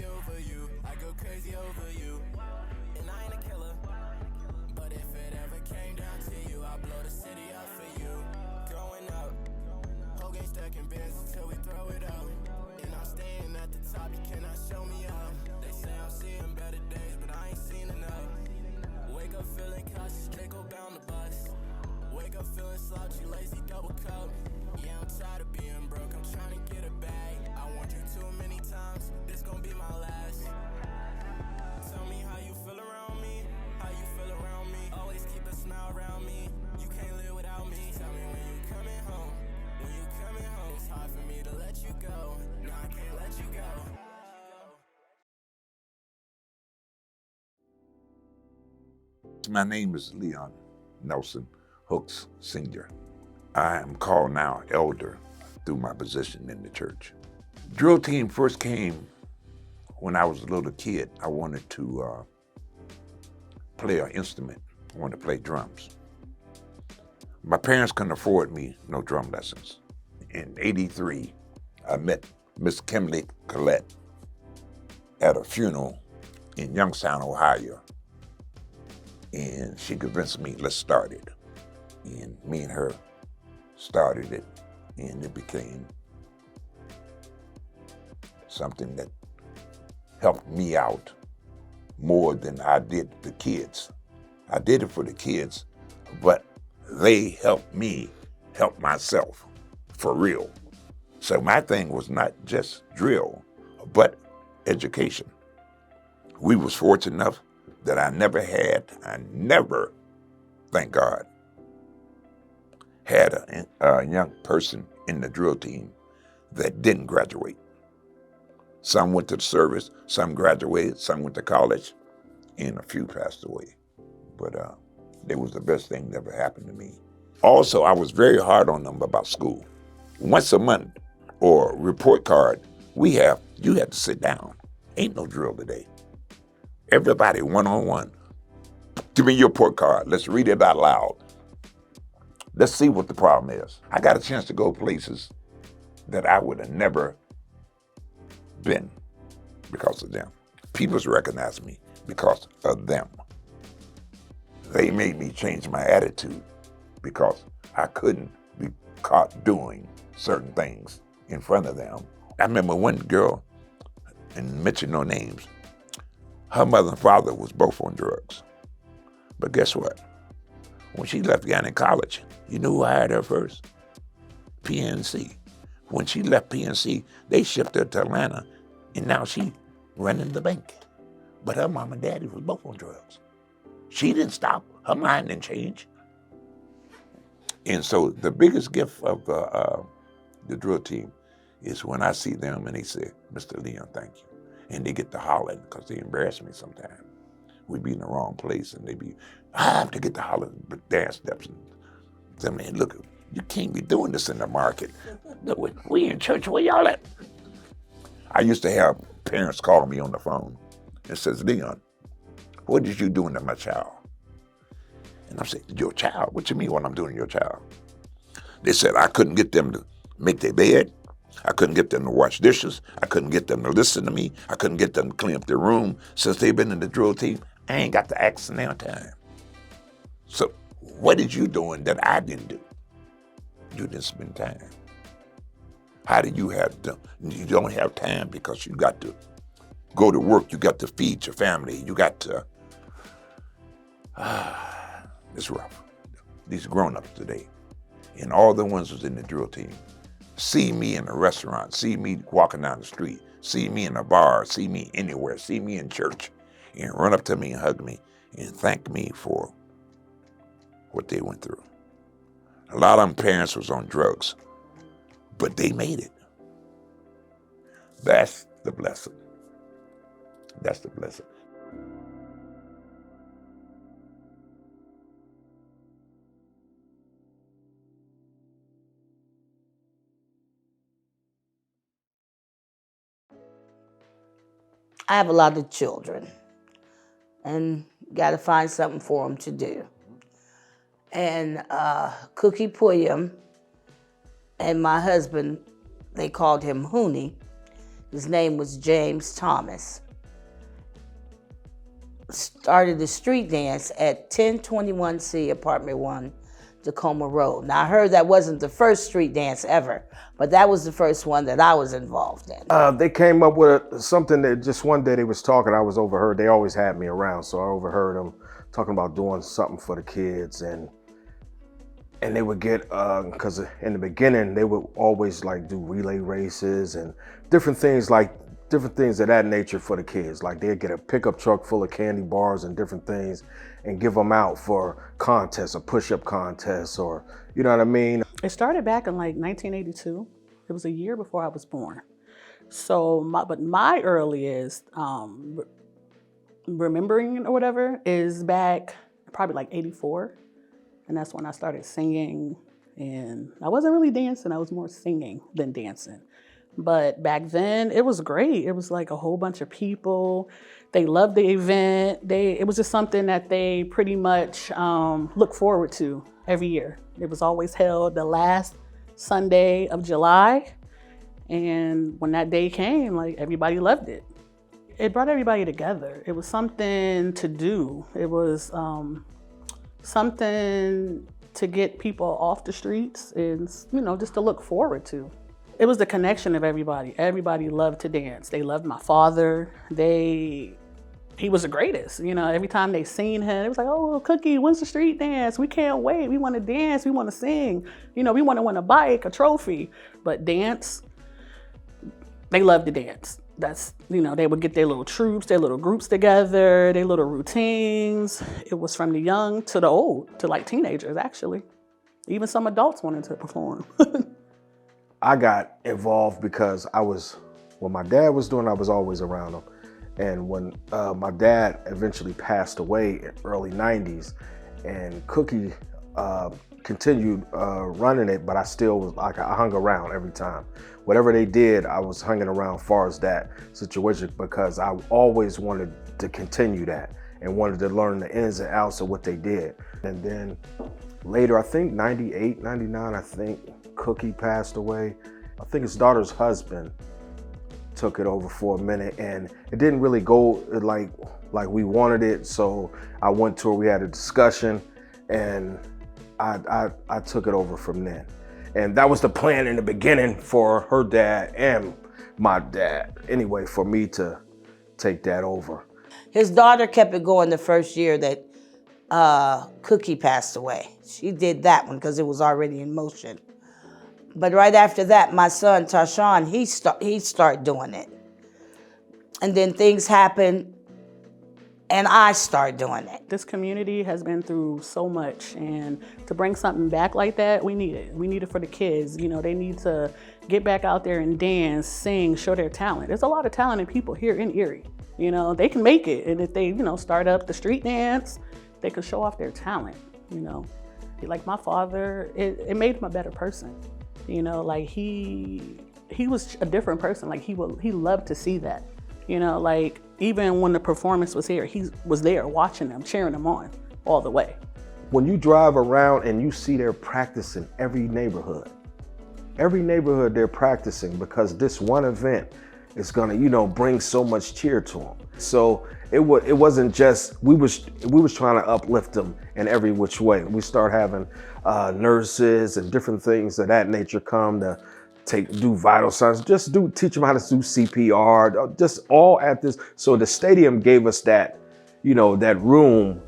crazy over you. I go crazy over you. And I ain't a killer. But if it ever came down to you, I'll blow the city up for you. Growing up, whole game stacking bands until we throw it out. And I'm staying at the top, you cannot show me up. They say I'm seeing better days, but I ain't seen enough. Wake up feeling cautious, Draco bound to bust. Wake up feeling slouchy, lazy, double cup. Yeah, I'm tired of being broke, I'm trying to get a bag. I want you too many times, this gon' be my last. Tell me how you feel around me, how you feel around me. Always keep a smile around me, you can't live without me. Tell me when you coming home, when you coming home. It's hard for me to let you go, no I can't let you go. My name is Leon Nelson Hooks Sr. I am called now elder through my position in the church. Drill team first came when I was a little kid. I wanted to play an instrument. I wanted to play drums. My parents couldn't afford me no drum lessons. In '83, I met Miss Kimberly Collette at a funeral in Youngstown, Ohio. And she convinced me, let's start it. And me and her started it, and it became something that helped me out more than I did the kids. I did it for the kids, but they helped me help myself, for real. So my thing was not just drill, but education. We was fortunate enough that I never, thank God, had a young person in the drill team that didn't graduate. Some went to the service, some graduated, some went to college, and a few passed away. But it was the best thing that ever happened to me. Also, I was very hard on them about school. Once a month, or report card, you had to sit down. Ain't no drill today. Everybody one-on-one. Give me your report card. Let's read it out loud. Let's see what the problem is. I got a chance to go places that I would have never been because of them. People recognize me because of them. They made me change my attitude because I couldn't be caught doing certain things in front of them. I remember one girl, and mention no names, her mother and father was both on drugs. But guess what? When she left Gannett College, you knew who hired her first? PNC. When she left PNC, they shipped her to Atlanta, and now she running the bank. But her mom and daddy was both on drugs. She didn't stop. Her mind didn't change. And so the biggest gift of the drill team is when I see them and they say, Mr. Leon, thank you. And they get to hollering because they embarrass me sometimes. We'd be in the wrong place and they be, I have to get to hollering dance steps. And tell me, look, you can't be doing this in the market. Look, we in church, where y'all at? I used to have parents call me on the phone and says, Leon, what did you do to my child? And I'm saying, your child? What you mean what I'm doing to your child? They said, I couldn't get them to make their bed. I couldn't get them to wash dishes. I couldn't get them to listen to me. I couldn't get them to clean up their room. Since they've been in the drill team, I ain't got to ask now time. So what did you doing that I didn't do? You didn't spend time. How do you have to? You don't have time because you got to go to work. You got to feed your family. You got to, it's rough. These grown-ups today, and all the ones who's in the drill team, see me in a restaurant, see me walking down the street, see me in a bar, see me anywhere, see me in church, and run up to me and hug me and thank me for what they went through. A lot of them parents was on drugs, but they made it. That's the blessing. That's the blessing. I have a lot of children and got to find something for them to do. And Cookie Puyam and my husband, they called him Hooney, His name was James Thomas. Started the street dance at 1021C Apartment 1, Tacoma Road. Now I heard that wasn't the first street dance ever, but that was the first one that I was involved in. They came up with something that just one day they was talking, I was overheard. They always had me around, so I overheard them talking about doing something for the kids, and they would get, because in the beginning they would always like do relay races and different things of that nature for the kids. Like they'd get a pickup truck full of candy bars and different things and give them out for contests, a push-up contest, or, you know what I mean? It started back in like 1982. It was a year before I was born. So, my earliest remembering or whatever is back probably like 84. And that's when I started singing. And I wasn't really dancing, I was more singing than dancing. But back then, it was great. It was like a whole bunch of people. They loved the event. It was just something that they pretty much look forward to every year. It was always held the last Sunday of July. And when that day came, like everybody loved it. It brought everybody together. It was something to do. It was something to get people off the streets and, just to look forward to. It was the connection of everybody. Everybody loved to dance. They loved my father. He was the greatest. Every time they seen him, it was like, oh, Cookie, when's the street dance? We can't wait. We want to dance. We want to sing. We want to win a bike, a trophy. But dance, they loved to dance. That's, they would get their little troops, their little groups together, their little routines. It was from the young to the old, to like teenagers, actually. Even some adults wanted to perform. I got involved because when my dad was doing, I was always around him. And when my dad eventually passed away in early 90s, and Cookie continued running it, but I still was like, I hung around every time. Whatever they did, I was hanging around as far as that situation, because I always wanted to continue that and wanted to learn the ins and outs of what they did. And then later, I think 98, 99, I think Cookie passed away. I think his daughter's husband took it over for a minute, and it didn't really go like we wanted it. So I went to her, we had a discussion, and I took it over from then. And that was the plan in the beginning for her dad and my dad. Anyway, for me to take that over. His daughter kept it going the first year that Cookie passed away. She did that one because it was already in motion. But right after that, my son, Tashawn, he started doing it. And then things happened, and I started doing it. This community has been through so much, and to bring something back like that, we need it. We need it for the kids. They need to get back out there and dance, sing, show their talent. There's a lot of talented people here in Erie. They can make it. And if they, start up the street dance, they can show off their talent, Like my father, it made him a better person. Like he was a different person. Like he loved to see that. Like even when the performance was here, he was there watching them, cheering them on all the way. When you drive around and you see they're practicing every neighborhood they're practicing, because this one event is gonna, bring so much cheer to them. So it wasn't just, we was trying to uplift them in every which way. We start having nurses and different things of that nature come to do vital signs, teach them how to do CPR, just all at this. So the stadium gave us that, that room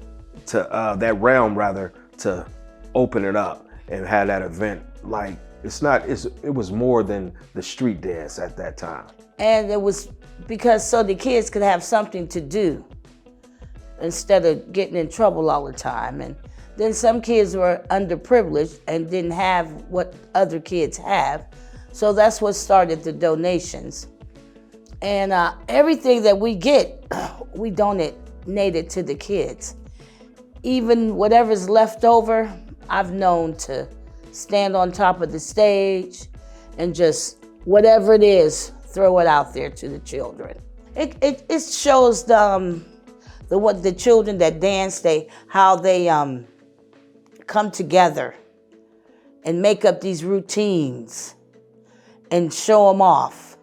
to, that realm rather, to open it up and have that event. Like it was more than the street dance at that time. And it was because so the kids could have something to do instead of getting in trouble all the time. And then some kids were underprivileged and didn't have what other kids have. So that's what started the donations. And everything that we get, we donate it to the kids. Even whatever's left over, I've known to stand on top of the stage and just whatever it is, throw it out there to the children. It shows the children that dance, how they come together and make up these routines and show them off.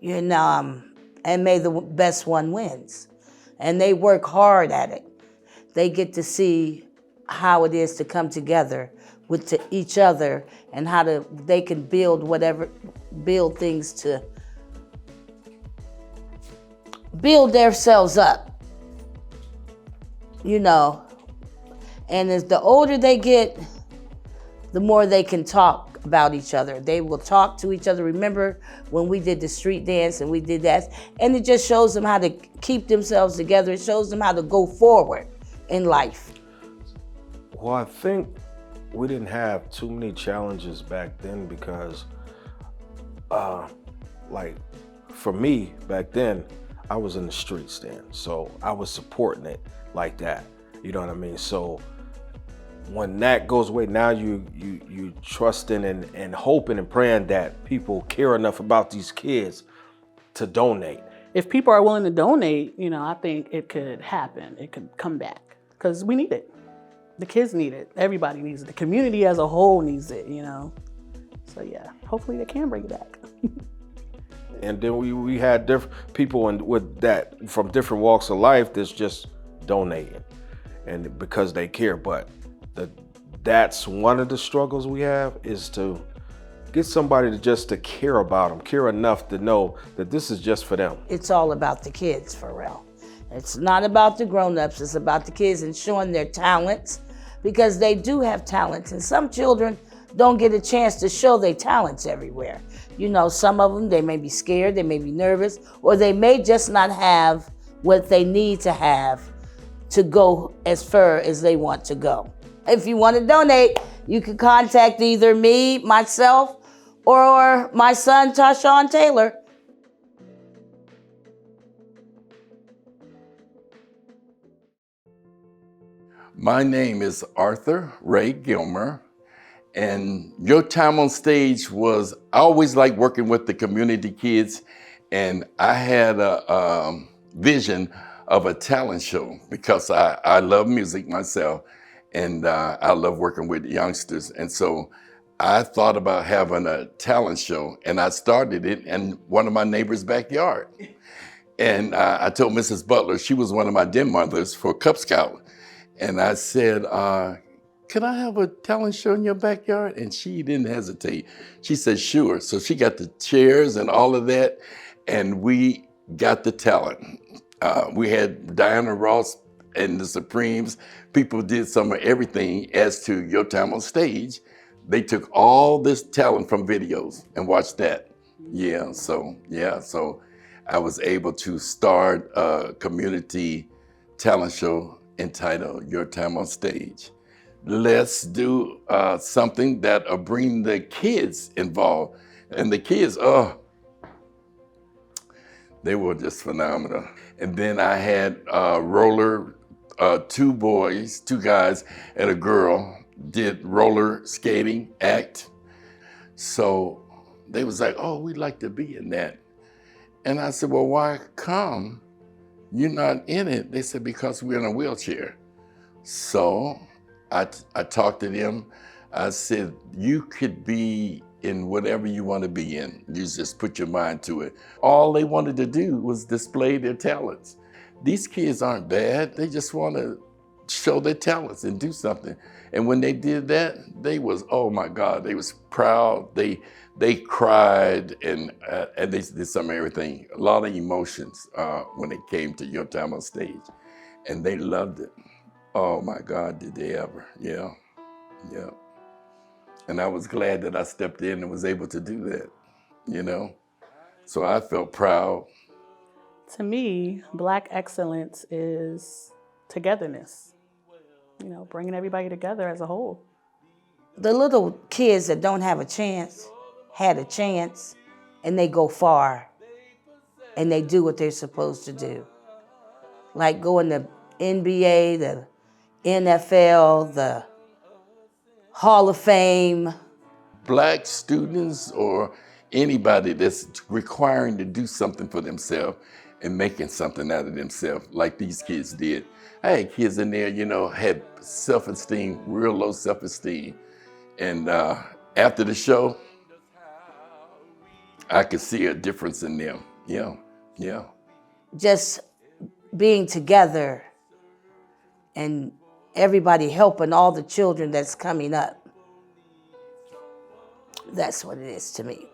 and may the best one wins. And they work hard at it. They get to see how it is to come together with each other and how they can build things to build themselves up, And as the older they get, the more they can talk about each other. They will talk to each other. Remember when we did the street dance and we did that? And it just shows them how to keep themselves together. It shows them how to go forward in life. Well, I think we didn't have too many challenges back then because, for me back then, I was in the streets then. So I was supporting it like that. You know what I mean? So when that goes away, now you trusting and hoping and praying that people care enough about these kids to donate. If people are willing to donate, I think it could happen. It could come back because we need it. The kids need it. Everybody needs it. The community as a whole needs it, So yeah, hopefully they can bring it back. And then we had different people with that from different walks of life that's just donating, and because they care. But that's one of the struggles we have is to get somebody to care about them, care enough to know that this is just for them. It's all about the kids, for real. It's not about the grown-ups. It's about the kids and showing their talents, because they do have talents, and some children don't get a chance to show their talents everywhere. Some of them, they may be scared, they may be nervous, or they may just not have what they need to have to go as far as they want to go. If you want to donate, you can contact either me, myself, or my son, Tashawn Taylor. My name is Arthur Ray Gilmer, and Your Time on Stage I always liked working with the community kids, and I had a vision of a talent show because I love music myself, and I love working with youngsters. And so I thought about having a talent show, and I started it in one of my neighbor's backyard. And I told Mrs. Butler, she was one of my den mothers for Cub Scout. And I said, can I have a talent show in your backyard? And she didn't hesitate. She said, sure. So she got the chairs and all of that, and we got the talent. We had Diana Ross and the Supremes. People did some of everything as to Your Time on Stage. They took all this talent from videos and watched that. So I was able to start a community talent show entitled Your Time on Stage. Let's do something that'll bring the kids involved. And the kids, they were just phenomenal. And then I had roller, two guys and a girl did roller skating act. So they was like, oh, we'd like to be in that. And I said, well, why come? You're not in it. They said, because we're in a wheelchair. So I talked to them. I said, you could be in whatever you want to be in. You just put your mind to it. All they wanted to do was display their talents. These kids aren't bad. They just want to show their talents and do something. And when they did that, they was, oh my God, they was proud. They cried and they did some of everything. A lot of emotions when it came to Your Time on Stage. And they loved it. Oh my God, did they ever? Yeah. And I was glad that I stepped in and was able to do that, So I felt proud. To me, Black excellence is togetherness. Bringing everybody together as a whole. The little kids that don't have a chance had a chance, and they go far, and they do what they're supposed to do. Like going to NBA, the NFL, the Hall of Fame. Black students or anybody that's requiring to do something for themselves and making something out of themselves, like these kids did. I had kids in there, had self-esteem, real low self-esteem. And after the show, I could see a difference in them. Yeah. Yeah. Just being together and everybody helping all the children that's coming up. That's what it is to me.